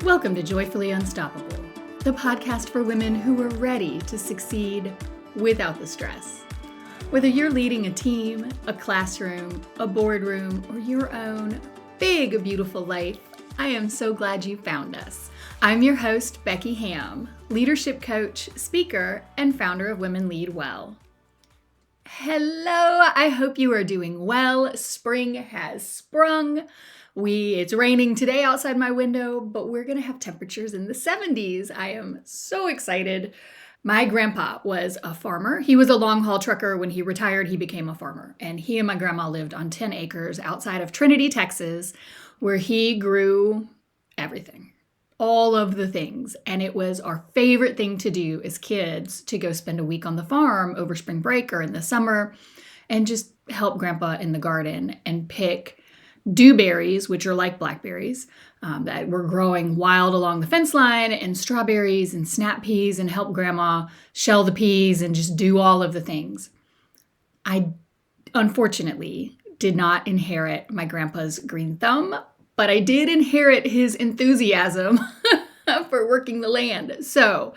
Welcome to Joyfully Unstoppable, the podcast for women who are ready to succeed without the stress. Whether you're leading a team, a classroom, a boardroom, or your own big, beautiful life, I am so glad you found us. I'm your host, Becky Hamm, leadership coach, speaker, and founder of Women Lead Well. Hello, I hope you are doing well. Spring has sprung. It's raining today outside my window, but we're going to have temperatures in the 70s. I am so excited. My grandpa was a farmer. He was a long haul trucker. When he retired, he became a farmer. And he and my grandma lived on 10 acres outside of Trinity, Texas, where he grew everything, all of the things. And it was our favorite thing to do as kids, to go spend a week on the farm over spring break or in the summer and just help grandpa in the garden and pick dewberries, which are like blackberries, that were growing wild along the fence line, and strawberries and snap peas, and help grandma shell the peas and just do all of the things. I unfortunately did not inherit my grandpa's green thumb, but I did inherit his enthusiasm for working the land. So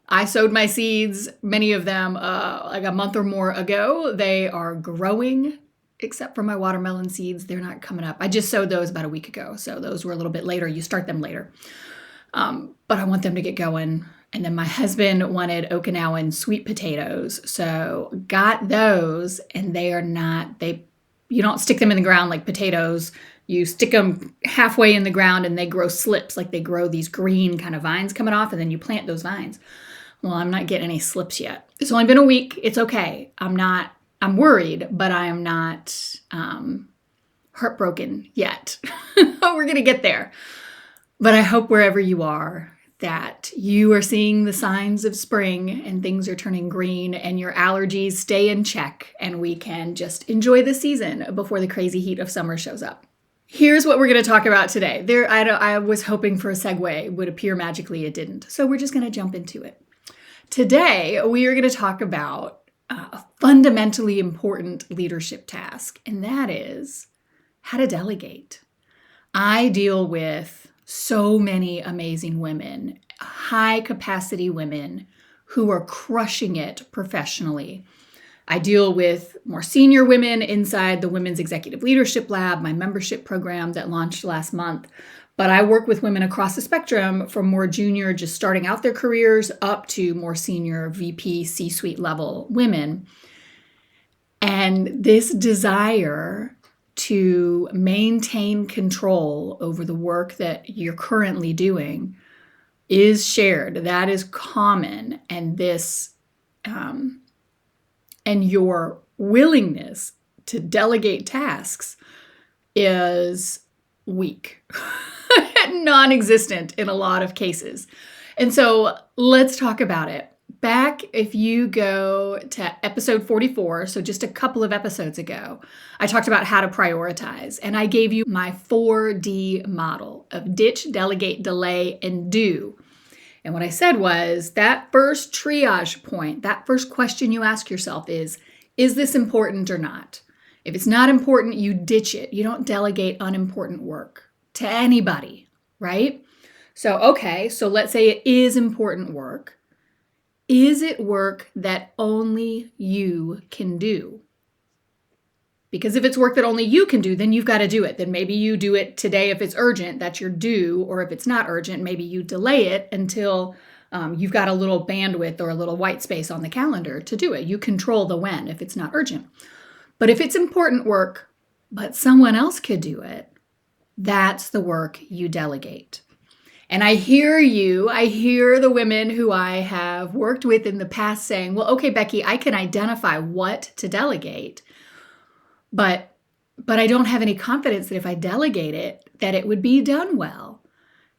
I sowed my seeds, many of them like a month or more ago. They are growing. Except for my watermelon seeds, they're not coming up. I just sowed those about a week ago, so those were a little bit later. You start them later. But I want them to get going. And then my husband wanted Okinawan sweet potatoes, so got those, and you don't stick them in the ground like potatoes. You stick them halfway in the ground and they grow slips, like they grow these green kind of vines coming off, and then you plant those vines. Well, I'm not getting any slips yet. It's only been a week. It's okay. I'm worried, but I am not heartbroken yet. We're going to get there. But I hope wherever you are that you are seeing the signs of spring and things are turning green and your allergies stay in check and we can just enjoy the season before the crazy heat of summer shows up. Here's what we're going to talk about today. I was hoping for a segue would appear magically. It didn't. So we're just going to jump into it. Today, we are going to talk about a fundamentally important leadership task, and that is how to delegate. I deal with so many amazing women, high capacity women who are crushing it professionally. I deal with more senior women inside the Women's Executive Leadership Lab, my membership program that launched last month. But I work with women across the spectrum, from more junior, just starting out their careers, up to more senior VP, C-suite level women. And this desire to maintain control over the work that you're currently doing is shared. That is common. And and your willingness to delegate tasks is weak. Non-existent in a lot of cases. And so let's talk about it. Back, if you go to episode 44, so just a couple of episodes ago, I talked about how to prioritize, and I gave you my 4D model of ditch, delegate, delay, and do. And what I said was that first triage point, that first question you ask yourself is this important or not? If it's not important, you ditch it. You don't delegate unimportant work to anybody, right? So let's say it is important work. Is it work that only you can do? Because if it's work that only you can do, then you've got to do it. Then maybe you do it today if it's urgent, that's your due. Or if it's not urgent, maybe you delay it until you've got a little bandwidth or a little white space on the calendar to do it. You control the when if it's not urgent. But if it's important work, but someone else could do it, that's the work you delegate. And I hear the women who I have worked with in the past saying, well, okay, Becky, I can identify what to delegate, but I don't have any confidence that if I delegate it, that it would be done well.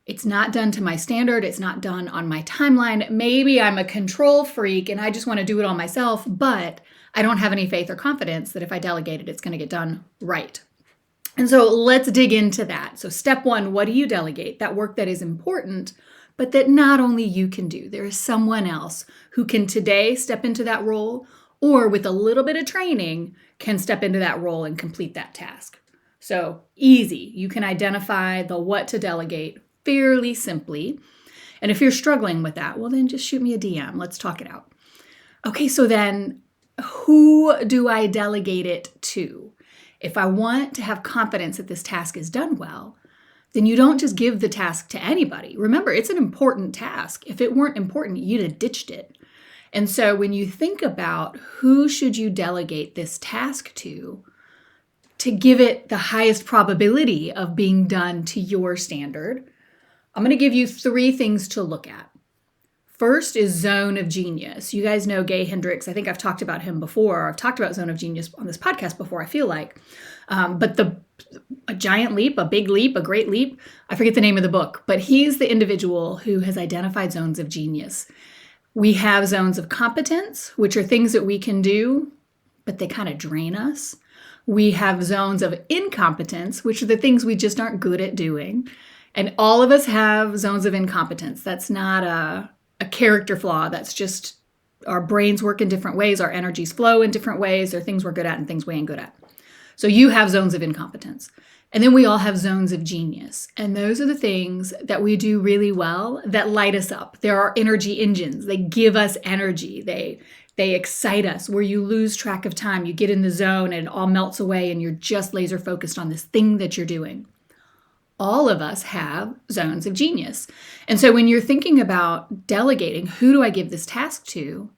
It's not done to my standard. It's not done on my timeline. Maybe I'm a control freak and I just want to do it all myself, but I don't have any faith or confidence that if I delegate it, it's going to get done right. And so let's dig into that. So step one, what do you delegate? That work that is important, but that not only you can do. There is someone else who can today step into that role, or with a little bit of training can step into that role and complete that task. So easy. You can identify the what to delegate fairly simply. And if you're struggling with that, well, then just shoot me a DM. Let's talk it out. Okay, so then who do I delegate it to? If I want to have confidence that this task is done well, then you don't just give the task to anybody. Remember, it's an important task. If it weren't important, you'd have ditched it. And so when you think about who should you delegate this task to give it the highest probability of being done to your standard, I'm going to give you 3 things to look at. First is zone of genius. You guys know Gay Hendricks. I think I've talked about him before. I've talked about zone of genius on this podcast before, I feel like. But a giant leap, a big leap, a great leap, I forget the name of the book, but he's the individual who has identified zones of genius. We have zones of competence, which are things that we can do, but they kind of drain us. We have zones of incompetence, which are the things we just aren't good at doing. And all of us have zones of incompetence. That's not a character flaw. That's just our brains work in different ways. Our energies flow in different ways. There are things we're good at and things we ain't good at. So you have zones of incompetence. And then we all have zones of genius. And those are the things that we do really well that light us up. They're our energy engines. They give us energy. They excite us, where you lose track of time. You get in the zone and it all melts away and you're just laser focused on this thing that you're doing. All of us have zones of genius. And so when you're thinking about delegating, who do I give this task to?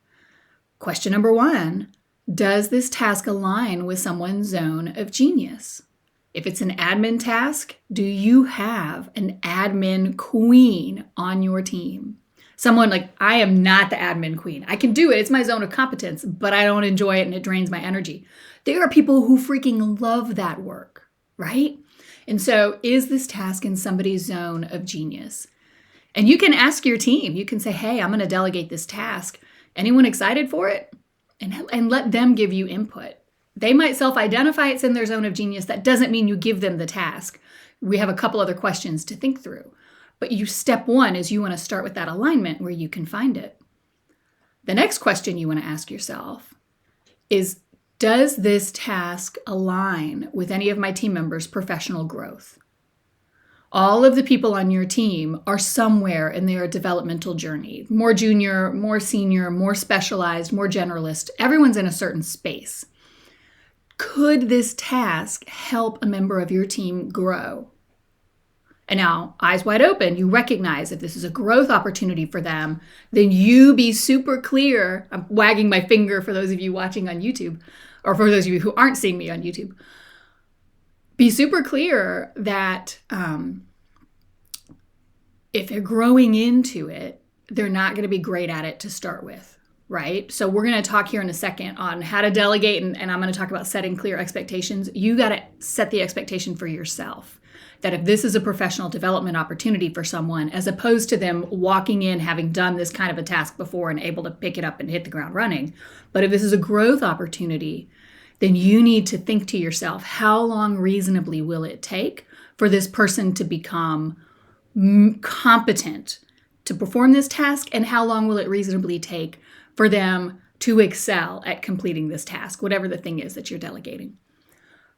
Question number 1, does this task align with someone's zone of genius? If it's an admin task, do you have an admin queen on your team? Someone like, I am not the admin queen. I can do it. It's my zone of competence, but I don't enjoy it and it drains my energy. There are people who freaking love that work, right? And so is this task in somebody's zone of genius? And you can ask your team. You can say, hey, I'm going to delegate this task. Anyone excited for it? And let them give you input. They might self-identify it's in their zone of genius. That doesn't mean you give them the task. We have a couple other questions to think through. But step 1 is you want to start with that alignment where you can find it. The next question you want to ask yourself is, does this task align with any of my team members' professional growth? All of the people on your team are somewhere in their developmental journey. More junior, more senior, more specialized, more generalist. Everyone's in a certain space. Could this task help a member of your team grow? And now, eyes wide open, you recognize if this is a growth opportunity for them, then you be super clear. I'm wagging my finger for those of you watching on YouTube, or for those of you who aren't seeing me on YouTube. Be super clear that if they're growing into it, they're not going to be great at it to start with, right? So we're going to talk here in a second on how to delegate, and I'm going to talk about setting clear expectations. You got to set the expectation for yourself. That if this is a professional development opportunity for someone, as opposed to them walking in having done this kind of a task before and able to pick it up and hit the ground running, but if this is a growth opportunity, then you need to think to yourself, how long reasonably will it take for this person to become competent to perform this task, and how long will it reasonably take for them to excel at completing this task, whatever the thing is that you're delegating.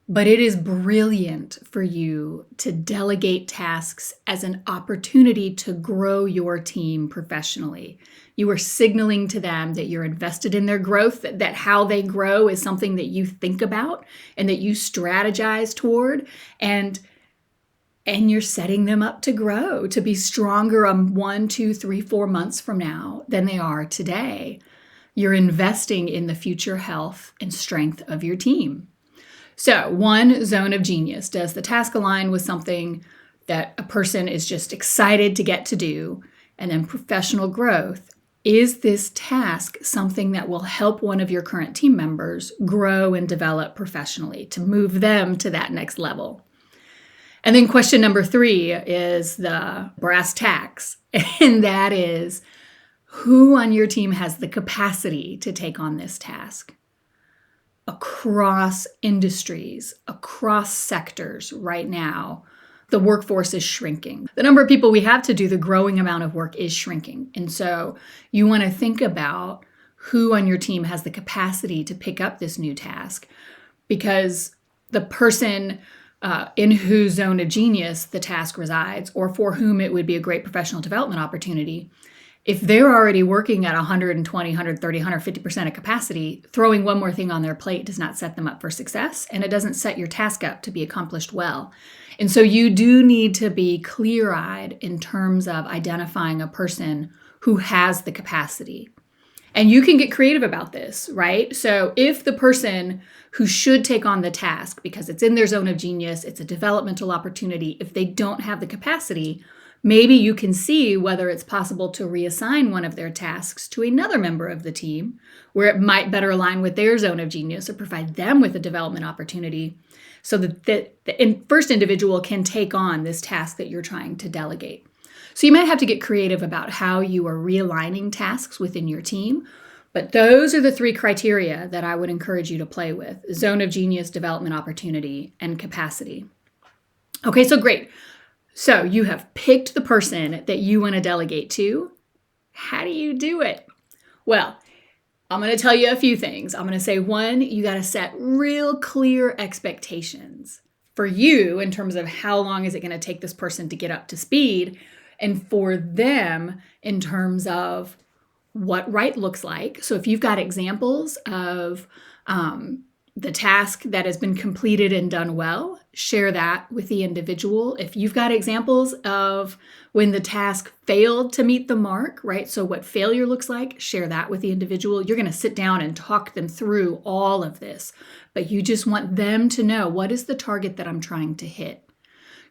But it is brilliant for you to delegate tasks as an opportunity to grow your team professionally. You are signaling to them that you're invested in their growth, that how they grow is something that you think about and that you strategize toward, and you're setting them up to grow, to be stronger 1, 2, 3, 4 months from now than they are today. You're investing in the future health and strength of your team. So 1, zone of genius. Does the task align with something that a person is just excited to get to do? And then professional growth. Is this task something that will help one of your current team members grow and develop professionally, to move them to that next level? And then question number 3 is the brass tacks. And that is, who on your team has the capacity to take on this task? Across industries, across sectors right now, the workforce is shrinking. The number of people we have to do the growing amount of work is shrinking. And so you want to think about who on your team has the capacity to pick up this new task, because the person in whose zone of genius the task resides, or for whom it would be a great professional development opportunity, if they're already working at 120, 130, 150% of capacity, throwing one more thing on their plate does not set them up for success, and it doesn't set your task up to be accomplished well. And so you do need to be clear-eyed in terms of identifying a person who has the capacity. And you can get creative about this, right? So if the person who should take on the task, because it's in their zone of genius, it's a developmental opportunity, if they don't have the capacity, maybe you can see whether it's possible to reassign one of their tasks to another member of the team where it might better align with their zone of genius or provide them with a development opportunity so that the first individual can take on this task that you're trying to delegate. So you might have to get creative about how you are realigning tasks within your team, but those are the 3 criteria that I would encourage you to play with: zone of genius, development opportunity, and capacity. Okay, so great. So you have picked the person that you want to delegate to. How do you do it? Well, I'm going to tell you a few things. I'm going to say, 1, you got to set real clear expectations for you in terms of how long is it going to take this person to get up to speed, and for them in terms of what right looks like. So if you've got examples of the task that has been completed and done well, share that with the individual. If you've got examples of when the task failed to meet the mark, right? So what failure looks like, share that with the individual. You're going to sit down and talk them through all of this, but you just want them to know, what is the target that I'm trying to hit?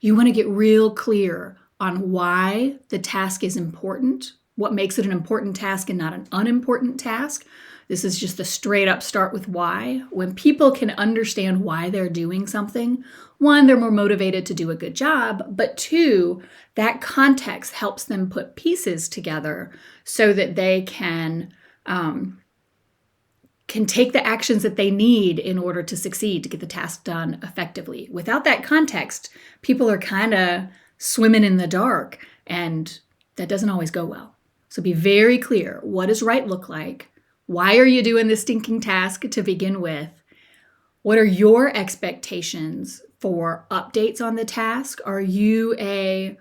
You want to get real clear on why the task is important, what makes it an important task and not an unimportant task. This is just a straight up start with why. When people can understand why they're doing something, 1, they're more motivated to do a good job, but 2, that context helps them put pieces together so that they can take the actions that they need in order to succeed, to get the task done effectively. Without that context, people are kind of swimming in the dark, and that doesn't always go well. So be very clear. What does right look like? Why are you doing this stinking task to begin with? What are your expectations for updates on the task? Are you a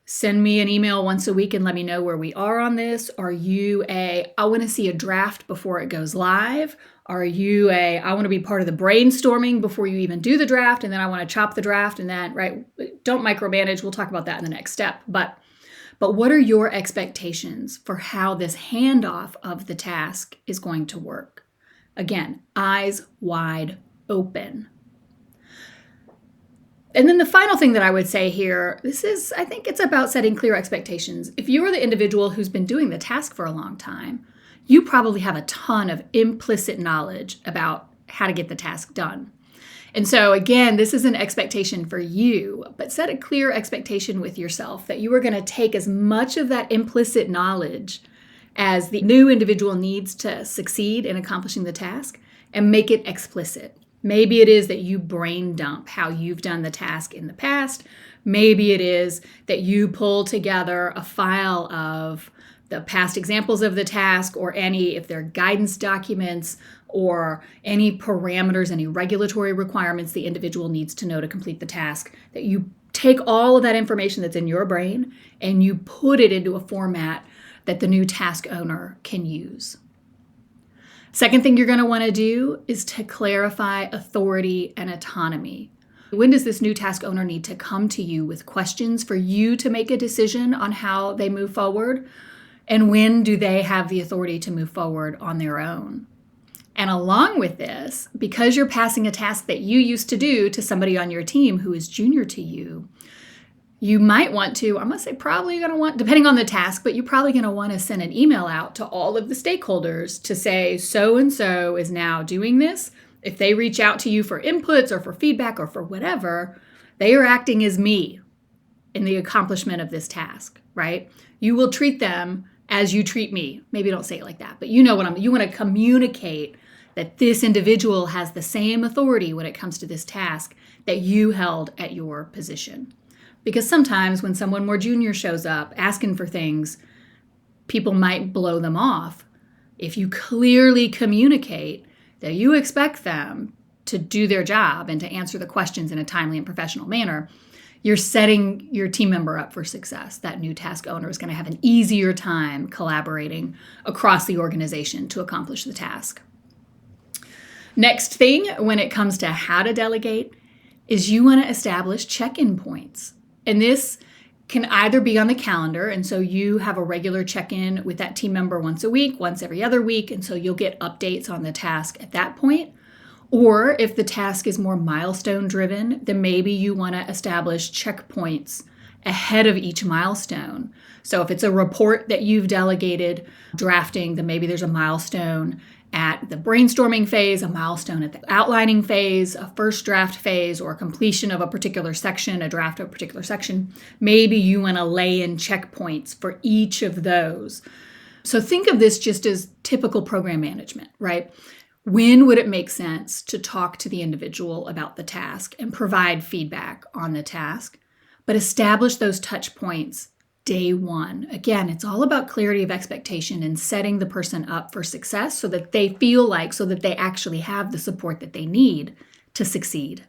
send me an email once a week and let me know where we are on this? Are you a I want to see a draft before it goes live? Are you a I want to be part of the brainstorming before you even do the draft, and then I want to chop the draft and that, right? Don't micromanage. We'll talk about that in the next step. But what are your expectations for how this handoff of the task is going to work? Again, eyes wide open. And then the final thing that I would say here, I think it's about setting clear expectations. If you're the individual who's been doing the task for a long time, you probably have a ton of implicit knowledge about how to get the task done. And so again, this is an expectation for you, but set a clear expectation with yourself that you are going to take as much of that implicit knowledge as the new individual needs to succeed in accomplishing the task and make it explicit. Maybe it is that you brain dump how you've done the task in the past. Maybe it is that you pull together a file of the past examples of the task, or if there are guidance documents or any parameters, any regulatory requirements the individual needs to know to complete the task, that you take all of that information that's in your brain and you put it into a format that the new task owner can use. Second thing you're going to want to do is to clarify authority and autonomy. When does this new task owner need to come to you with questions for you to make a decision on how they move forward? And when do they have the authority to move forward on their own? And along with this, because you're passing a task that you used to do to somebody on your team who is junior to you, you might want to, I'm going to say probably going to want, depending on the task, but you're probably going to want to send an email out to all of the stakeholders to say, so-and-so is now doing this. If they reach out to you for inputs or for feedback or for whatever, they are acting as me in the accomplishment of this task, right? You will treat them as you treat me. Maybe don't say it like that, but you know what you want to communicate that this individual has the same authority when it comes to this task that you held at your position. Because sometimes when someone more junior shows up asking for things, people might blow them off. If you clearly communicate that you expect them to do their job and to answer the questions in a timely and professional manner, you're setting your team member up for success. That new task owner is going to have an easier time collaborating across the organization to accomplish the task. Next thing, when it comes to how to delegate, is you want to establish check-in points. And this can either be on the calendar, and so you have a regular check-in with that team member once a week, once every other week, and so you'll get updates on the task at that point. Or if the task is more milestone driven, then maybe you want to establish checkpoints ahead of each milestone. So if it's a report that you've delegated drafting, then maybe there's a milestone at the brainstorming phase, a milestone at the outlining phase, a first draft phase, or completion of a particular section, a draft of a particular section. Maybe you want to lay in checkpoints for each of those. So think of this just as typical program management, right? When would it make sense to talk to the individual about the task and provide feedback on the task, but establish those touch points day one? Again, it's all about clarity of expectation and setting the person up for success so that they feel like, so that they actually have the support that they need to succeed.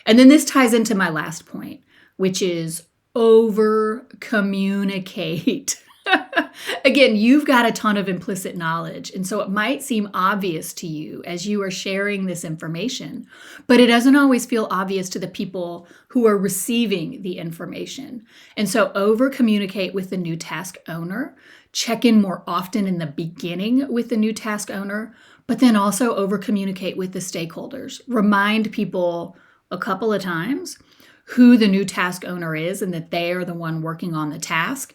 And then this ties into my last point, which is over communicate. Again, you've got a ton of implicit knowledge, and so it might seem obvious to you as you are sharing this information, but it doesn't always feel obvious to the people who are receiving the information. And so over communicate with the new task owner, check in more often in the beginning with the new task owner, but then also over communicate with the stakeholders. Remind people a couple of times who the new task owner is and that they are the one working on the task,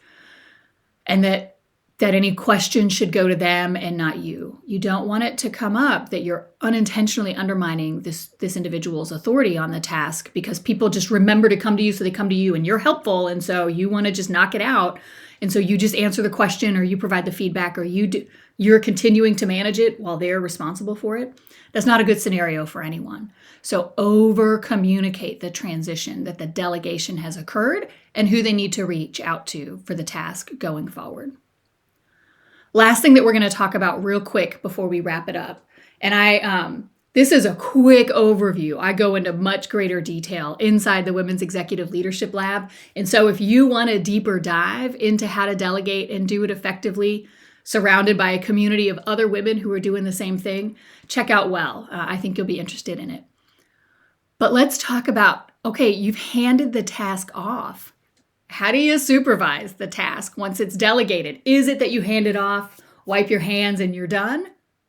and that any question should go to them and not you. You don't want it to come up that you're unintentionally undermining this individual's authority on the task because people just remember to come to you, so they come to you and you're helpful, and so you want to just knock it out. And so you just answer the question, or you provide the feedback, or you're continuing to manage it while they're responsible for it. That's not a good scenario for anyone. So over communicate the transition, that the delegation has occurred and who they need to reach out to for the task going forward. Last thing that we're going to talk about real quick before we wrap it up. And this is a quick overview. I go into much greater detail inside the Women's Executive Leadership Lab. And so if you want a deeper dive into how to delegate and do it effectively, surrounded by a community of other women who are doing the same thing, check out Well. I think you'll be interested in it. But let's talk about, okay, you've handed the task off. How do you supervise the task once it's delegated? Is it that you hand it off, wipe your hands, and you're done?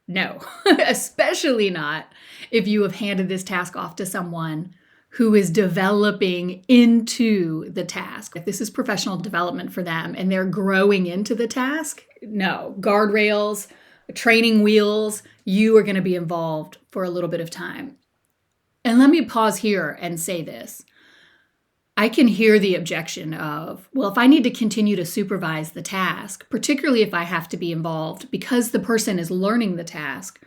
No, especially not if you have handed this task off to someone who is developing into the task. If this is professional development for them and they're growing into the task, no, guardrails, training wheels, you are going to be involved for a little bit of time. And let me pause here and say this. I can hear the objection of, well, if I need to continue to supervise the task, particularly if I have to be involved because the person is learning the task,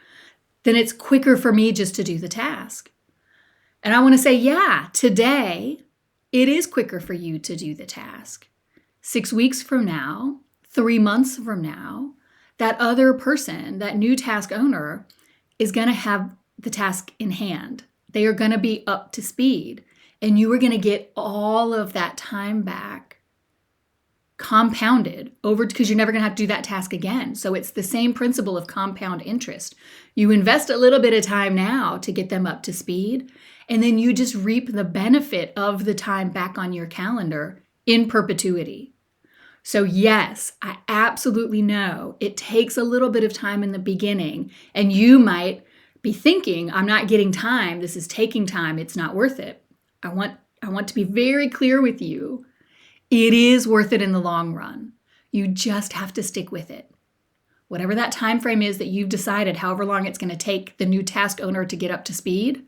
then it's quicker for me just to do the task. And I want to say, yeah, today it is quicker for you to do the task. 6 weeks from now, 3 months from now, that other person, that new task owner, is going to have the task in hand. They are going to be up to speed. And you are going to get all of that time back compounded over, because you're never going to have to do that task again. So it's the same principle of compound interest. You invest a little bit of time now to get them up to speed, and then you just reap the benefit of the time back on your calendar in perpetuity. So yes, I absolutely know it takes a little bit of time in the beginning, and you might be thinking, I'm not getting time, this is taking time, it's not worth it. I want to be very clear with you. It is worth it in the long run. You just have to stick with it. Whatever that time frame is that you've decided, however long it's going to take the new task owner to get up to speed,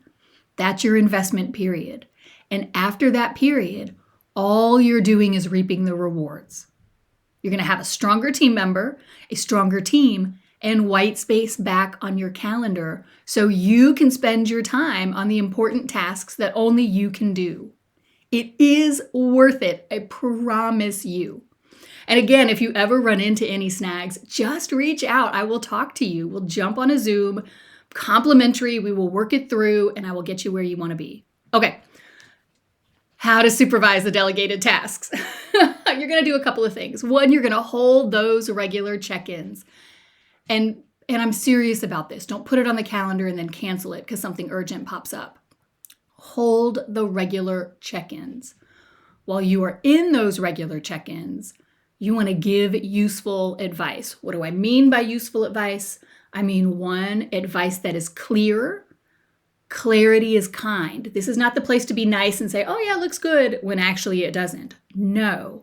that's your investment period. And after that period, all you're doing is reaping the rewards. You're going to have a stronger team member, a stronger team, and white space back on your calendar so you can spend your time on the important tasks that only you can do. It is worth it, I promise you. And again, if you ever run into any snags, just reach out. I will talk to you. We'll jump on a Zoom, Complimentary, we will work it through, and I will get you where you want to be. Okay. How to supervise the delegated tasks. You're going to do a couple of things. One, you're going to hold those regular check-ins. And I'm serious about this. Don't put it on the calendar and then cancel it because something urgent pops up. Hold the regular check-ins. While you are in those regular check-ins, you want to give useful advice. What do I mean by useful advice? I mean, one, advice that is clear. Clarity is kind. This is not the place to be nice and say, oh yeah, it looks good, when actually it doesn't. No.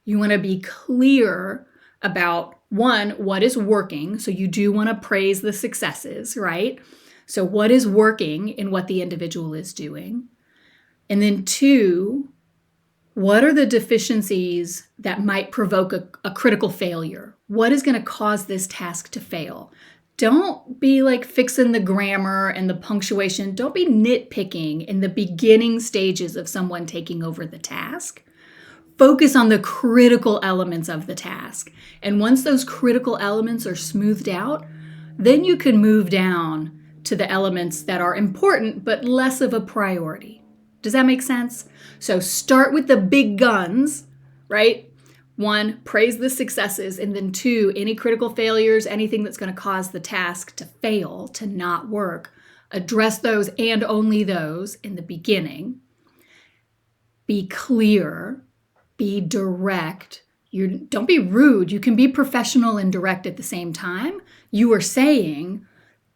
You want to be clear about, one, what is working. So you do want to praise the successes, right? So what is working in what the individual is doing? And then two, what are the deficiencies that might provoke a critical failure? What is going to cause this task to fail? Don't be like fixing the grammar and the punctuation. Don't be nitpicking in the beginning stages of someone taking over the task. Focus on the critical elements of the task. And once those critical elements are smoothed out, then you can move down to the elements that are important but less of a priority. Does that make sense? So start with the big guns, right? One, praise the successes, and then two, any critical failures, anything that's going to cause the task to fail, to not work, address those and only those in the beginning. Be clear, be direct. Don't be rude. You can be professional and direct at the same time. You are saying,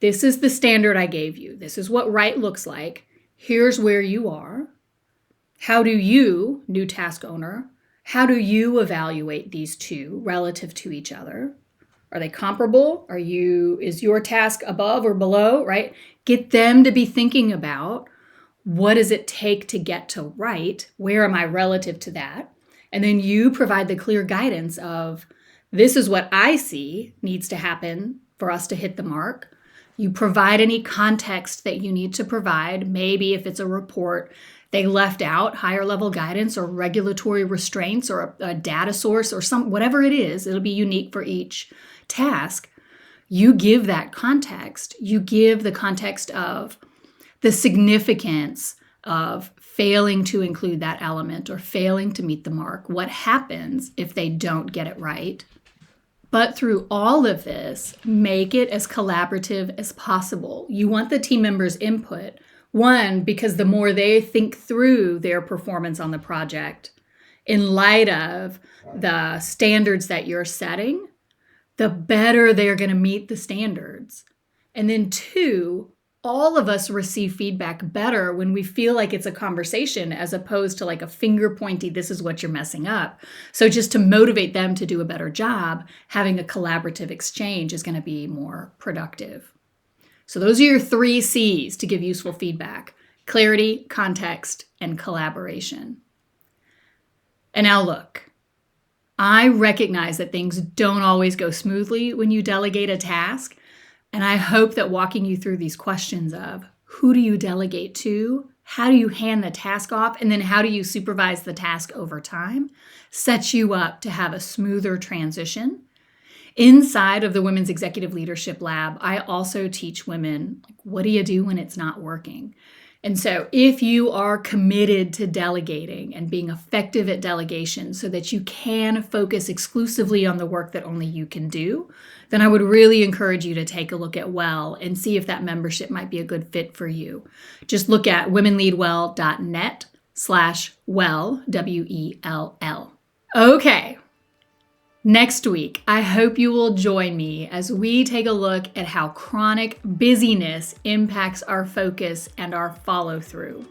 this is the standard I gave you. This is what right looks like. Here's where you are. How do you, new task owner, how do you evaluate these two relative to each other? Are they comparable? Is your task above or below, right? Get them to be thinking about, what does it take to get to right? Where am I relative to that? And then you provide the clear guidance of, this is what I see needs to happen for us to hit the mark. You provide any context that you need to provide. Maybe if it's a report, they left out higher level guidance or regulatory restraints or a data source or whatever it is. It'll be unique for each task. You give that context. You give the context of the significance of failing to include that element or failing to meet the mark. What happens if they don't get it right? But through all of this, make it as collaborative as possible. You want the team members' input. One, because the more they think through their performance on the project in light of the standards that you're setting, the better they're going to meet the standards. And then two, all of us receive feedback better when we feel like it's a conversation as opposed to like a finger pointy, this is what you're messing up. So just to motivate them to do a better job, having a collaborative exchange is going to be more productive. So those are your 3 C's to give useful feedback: clarity, context, and collaboration. And now look, I recognize that things don't always go smoothly when you delegate a task. And I hope that walking you through these questions of who do you delegate to, how do you hand the task off, and then how do you supervise the task over time, sets you up to have a smoother transition. Inside of the Women's Executive Leadership Lab, I also teach women, what do you do when it's not working? And so if you are committed to delegating and being effective at delegation so that you can focus exclusively on the work that only you can do, then I would really encourage you to take a look at Well and see if that membership might be a good fit for you. Just look at womenleadwell.net/well, WELL. Okay. Next week, I hope you will join me as we take a look at how chronic busyness impacts our focus and our follow-through.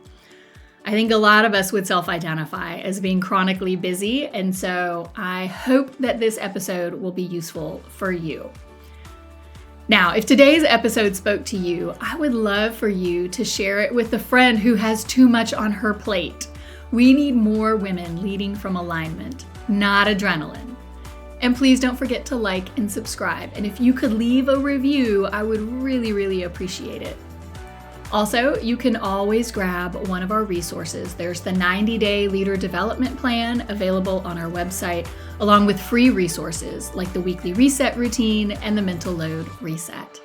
I think a lot of us would self-identify as being chronically busy, and so I hope that this episode will be useful for you. Now, if today's episode spoke to you, I would love for you to share it with a friend who has too much on her plate. We need more women leading from alignment, not adrenaline. And please don't forget to like and subscribe. And if you could leave a review, I would really, really appreciate it. Also, you can always grab one of our resources. There's the 90-day leader development plan available on our website, along with free resources like the weekly reset routine and the mental load reset.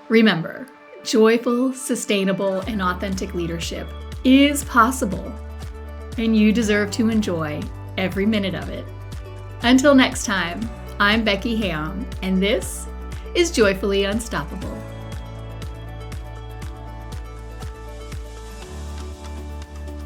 Remember, Joyful, sustainable, and authentic leadership is possible, and you deserve to enjoy every minute of it. Until next time, I'm Becky Hamm, and this is Joyfully Unstoppable.